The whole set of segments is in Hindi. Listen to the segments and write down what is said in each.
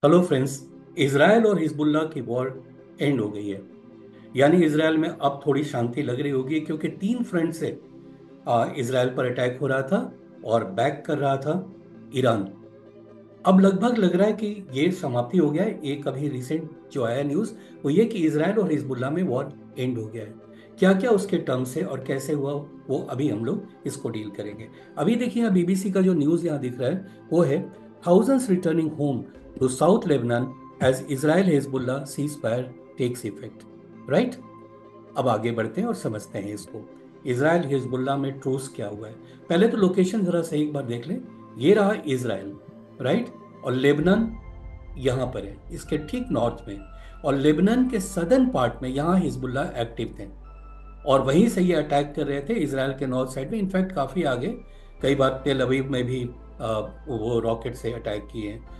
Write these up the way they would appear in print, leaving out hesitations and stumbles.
Hello friends. इसराइल और हिजबुल्लाह की वॉर एंड हो गई है। यानी इसराइल में अब थोड़ी शांति लग रही होगी, क्योंकि तीन फ्रंट से इसराइल पर अटैक हो रहा था और बैक कर रहा था ईरान। अब लगभग लग रहा है कि ये समाप्ति हो गया है। एक अभी रिसेंट जो आया न्यूज़ वो ये कि इसराइल और हिजबुल्लाह में वॉर एंड हो गया है। क्या क्या उसके टर्म्स है और कैसे हुआ, वो अभी हम लोग इसको डील करेंगे। अभी देखिए, यहाँ बीबीसी का जो न्यूज़ यहाँ दिख रहा है वो है thousands returning home to south Lebanon as Israel Hezbollah ceasefire takes effect. Right. अब आगे बढ़ते हैं और समझते हैं इसको। इसराइल हिजबुल्लाह में ट्रूस क्या हुआ है। पहले तो लोकेशन जरा सही एक बार देख लें। ये रहा इसराइल, राइट। और लेबनान यहाँ पर है, इसके ठीक नॉर्थ में। और लेबनान के सदर्न पार्ट में यहाँ हिजबुल्लाह एक्टिव थे और वहीं से ये अटैक कर रहे थे इसराइल के नॉर्थ साइड में। इनफैक्ट काफ़ी आगे, कई बार तेल अवीव में भी वो रॉकेट से अटैक किए हैं।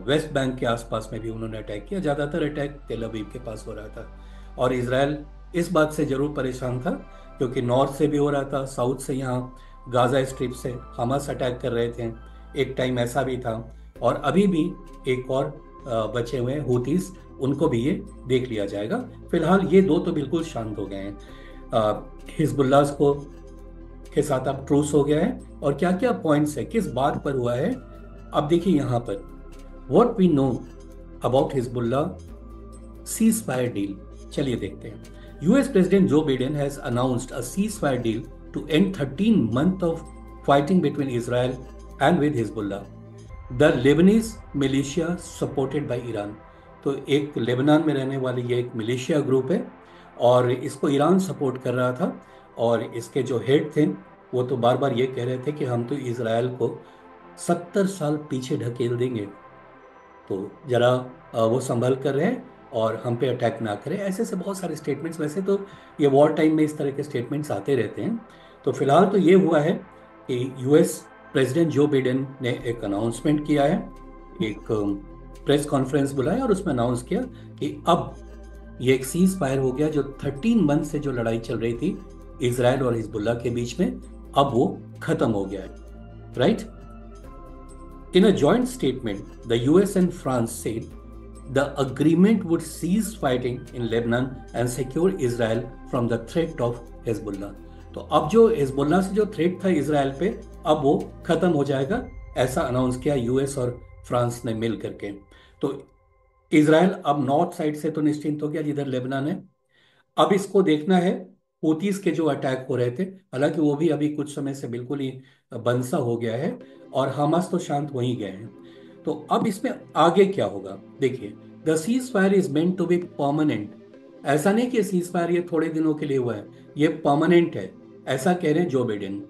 वेस्ट बैंक के आसपास में भी उन्होंने अटैक किया। ज़्यादातर अटैक तेल अवीव के पास हो रहा था। और इसराइल इस बात से ज़रूर परेशान था, क्योंकि नॉर्थ से भी हो रहा था, साउथ से यहाँ गाज़ा स्ट्रिप से हमास अटैक कर रहे थे। एक टाइम ऐसा भी था। और अभी भी एक और बचे हुए हैं हूतीस, उनको भी ये देख लिया जाएगा। फिलहाल ये दो तो बिल्कुल शांत हो गए हैं। हिजबुल्लाह को के साथ अब ट्रूस हो गया है। और क्या क्या पॉइंट्स है, किस बात पर हुआ है, अब देखिए यहाँ पर। What we know about Hezbollah ceasefire deal. चलिए देखते हैं। US president Joe Biden has announced a ceasefire deal to end 13 month of fighting between Israel and with Hezbollah the Lebanese militia supported by Iran. तो एक लेबनान में रहने वाली ये एक मिलिशिया ग्रुप है और इसको ईरान सपोर्ट कर रहा था। और इसके जो हेड थे वो तो बार बार ये कह रहे थे कि हम तो इसराइल को 70 साल पीछे ढकेल देंगे। तो जरा वो संभल कर रहे और हम पे अटैक ना करें। ऐसे ऐसे बहुत सारे स्टेटमेंट्स, वैसे तो ये वॉर टाइम में इस तरह के स्टेटमेंट्स आते रहते हैं। तो फिलहाल तो ये हुआ है कि यूएस प्रेसिडेंट जो बिडेन ने एक अनाउंसमेंट किया है, एक प्रेस कॉन्फ्रेंस बुलाया और उसमें अनाउंस किया कि अब ये एक सीज फायर हो गया। जो 13 मंथ से जो लड़ाई चल रही थी इसराइल और हिजबुल्लाह के बीच में, अब वो खत्म हो गया है। Right. In a joint statement, the US and France said the agreement would cease fighting in Lebanon and secure Israel from the threat of Hezbollah. तो अब जो हिजबुल्लाह से जो थ्रेट था इसराइल पे, अब वो खत्म हो जाएगा, ऐसा अनाउंस किया यूएस और फ्रांस ने मिल करके। तो इसराइल अब नॉर्थ साइड से तो निश्चिंत हो गया जिधर लेबनान है। अब इसको देखना है हूतीस के जो अटैक हो रहे थे, हालांकि वो भी अभी कुछ समय से बिल्कुल ही बंसा हो गया है और हमास तो शांत हो ही गए हैं। तो अब इसमें आगे क्या होगा देखिए। The ceasefire is meant to be permanent. ऐसा नहीं कि सीज फायर ये थोड़े दिनों के लिए हुआ है, ये परमानेंट है, ऐसा कह रहे हैं Joe Biden.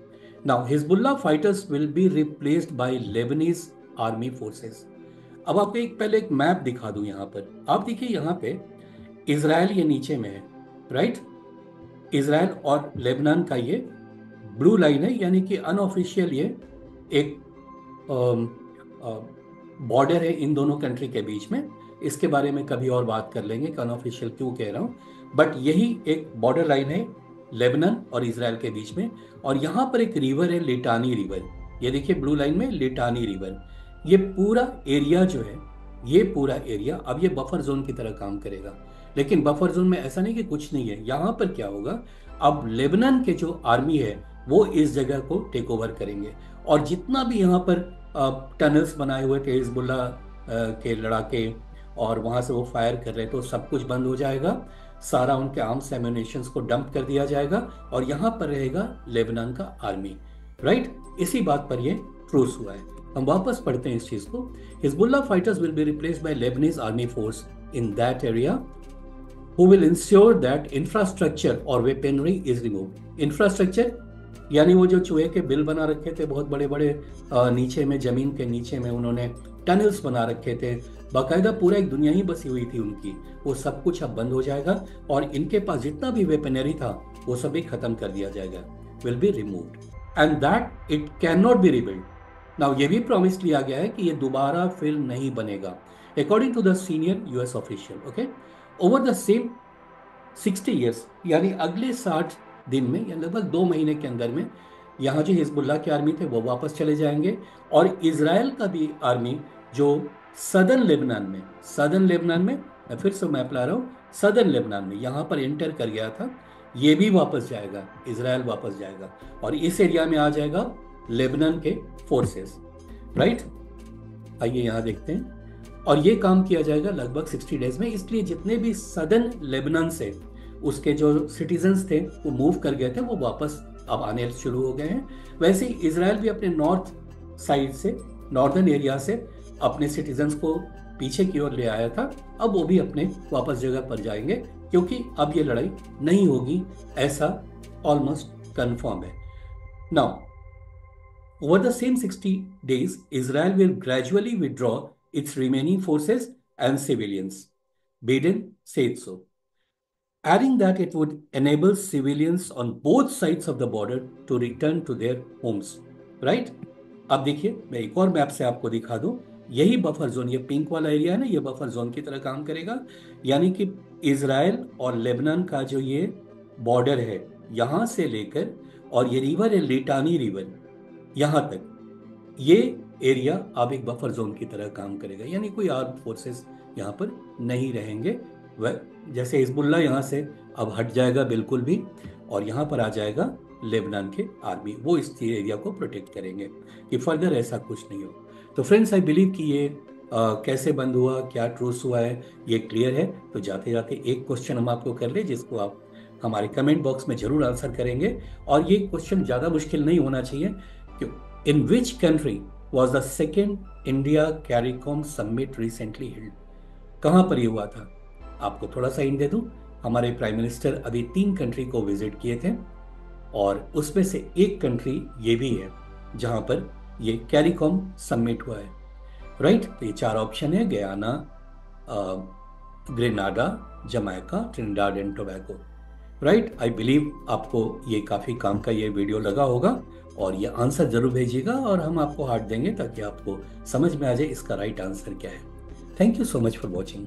Now Hezbollah fighters will be replaced by Lebanese army forces. अब आपको एक पहले एक मैप दिखा दूं। यहाँ पर आप देखिए, यहाँ पे इसराइल ये नीचे में है, राइट। इसराइल और लेबनान का ये ब्लू लाइन है, यानी कि अनऑफिशियल ये एक बॉर्डर है इन दोनों कंट्री के बीच में। इसके बारे में कभी और बात कर लेंगे कि अनऑफिशियल क्यों कह रहा हूँ, बट यही एक बॉर्डर लाइन है लेबनान और इसराइल के बीच में। और यहाँ पर एक रिवर है, लिटानी रिवर। ये देखिए ब्लू लाइन में लिटानी रिवर। ये पूरा एरिया जो है, ये पूरा एरिया अब ये बफर जोन की तरह काम करेगा। लेकिन बफर जोन में ऐसा नहीं कि कुछ नहीं है। यहाँ पर क्या होगा, अब लेबनान के जो आर्मी है वो इस जगह को टेक ओवर करेंगे। और जितना भी यहाँ पर टनल्स बनाए हुए थे हिजबुल्लाह के लड़ाके, और वहाँ से वो फायर कर रहे थे, तो सब कुछ बंद हो जाएगा। सारा उनके आर्म्स एम्यूनेशंस को डंप कर दिया जाएगा और यहाँ पर रहेगा लेबनान का आर्मी। राइट। इसी बात पर ये ट्रूस हुआ है। हम वापस पढ़ते हैं इस चीज को। Hezbollah fighters will be replaced by Lebanese army force in that area who will ensure that infrastructure और weaponry is removed। इंफ्रास्ट्रक्चर यानी वो जो चूहे के बिल बना रखे थे बहुत बड़े बड़े, नीचे में जमीन के नीचे में उन्होंने टनल्स बना रखे थे, बाकायदा पूरा एक दुनिया ही बसी हुई थी उनकी, वो सब कुछ अब बंद हो जाएगा। और इनके पास जितना भी वेपनरी था वो सभी खत्म कर दिया जाएगा, will be removed and that it can not be rebuild. Now ये भी प्रॉमिस लिया गया है कि ये दोबारा फिर नहीं बनेगा, according to the senior US official. Okay. Over the same 60 years, यानी अगले 60 दिन में या लगभग 2 महीने के अंदर में यहाँ जो हिजबुल्लाह के आर्मी थे वो वापस चले जाएंगे और इसराइल का भी आर्मी जो सदर्न लेबनान में मैं फिर से मैप ला रहा हूँ, सदर्न लेबनान में यहाँ पर एंटर कर गया था, ये भी वापस जाएगा, इजराइल वापस जाएगा और इस एरिया में आ जाएगा लेबनान के फोर्सेस, राइट। आइए यहाँ देखते हैं, और ये काम किया जाएगा लगभग 60 डेज में। इसलिए जितने भी सदर्न लेबनान से उसके जो सिटीजन्स थे वो मूव कर गए थे, वो वापस अब आने शुरू हो गए हैं। वैसे ही इजराइल भी अपने नॉर्थ साइड से, नॉर्दर्न एरिया से अपने सिटीजन्स को पीछे की ओर ले आया था, अब वो भी अपने वापस जगह पर जाएंगे, क्योंकि अब ये लड़ाई नहीं होगी, ऐसा ऑलमोस्ट कंफर्म है। Now over the same 60 days, Israel will gradually withdraw its remaining forces and civilians. Biden said so, adding that it would enable civilians on both sides of the border to return to their homes. Right? अब देखिए, मैं एक और मैप से आपको दिखा दूं, यही बफर जोन, ये पिंक वाला एरिया है ना, ये बफर जोन की तरह काम करेगा। यानी कि इजराइल और लेबनान का जो ये बॉर्डर है, यहां से लेकर और ये रिवर है लिटानी रिवर, यहां तक ये एरिया अब एक बफर जोन की तरह काम करेगा। यानी कोई आर्म फोर्सेस यहां पर नहीं रहेंगे। वह जैसे हिजबुल्ला यहां से अब हट जाएगा बिल्कुल भी, और यहां पर आ जाएगा लेबनान के आर्मी, वो इस एरिया को प्रोटेक्ट करेंगे कि फर्दर ऐसा कुछ नहीं हो। तो फ्रेंड्स, आई बिलीव कि ये कैसे बंद हुआ, क्या ट्रूस हुआ है, ये क्लियर है। तो जाते जाते एक क्वेश्चन हम आपको कर ले, जिसको आप हमारे कमेंट बॉक्स में जरूर आंसर करेंगे। और ये क्वेश्चन ज़्यादा मुश्किल नहीं होना चाहिए। In which country was the second India CARICOM summit recently held? कहाँ पर ये हुआ था? आपको थोड़ा सा हिंट दे दूं, हमारे प्राइम मिनिस्टर अभी 3 कंट्री को विजिट किए थे, और उसमें से एक कंट्री ये भी है जहां पर ये CARICOM समिट हुआ है, राइट। तो ये 4 ऑप्शन है, Guyana, Grenada, Jamaica, Trinidad and Tobago, right. I believe आपको ये काफ़ी काम का ये वीडियो लगा होगा, और ये आंसर जरूर भेजिएगा और हम आपको हार्ट देंगे ताकि आपको समझ में आ जाए इसका राइट आंसर क्या है। Thank you so much for watching.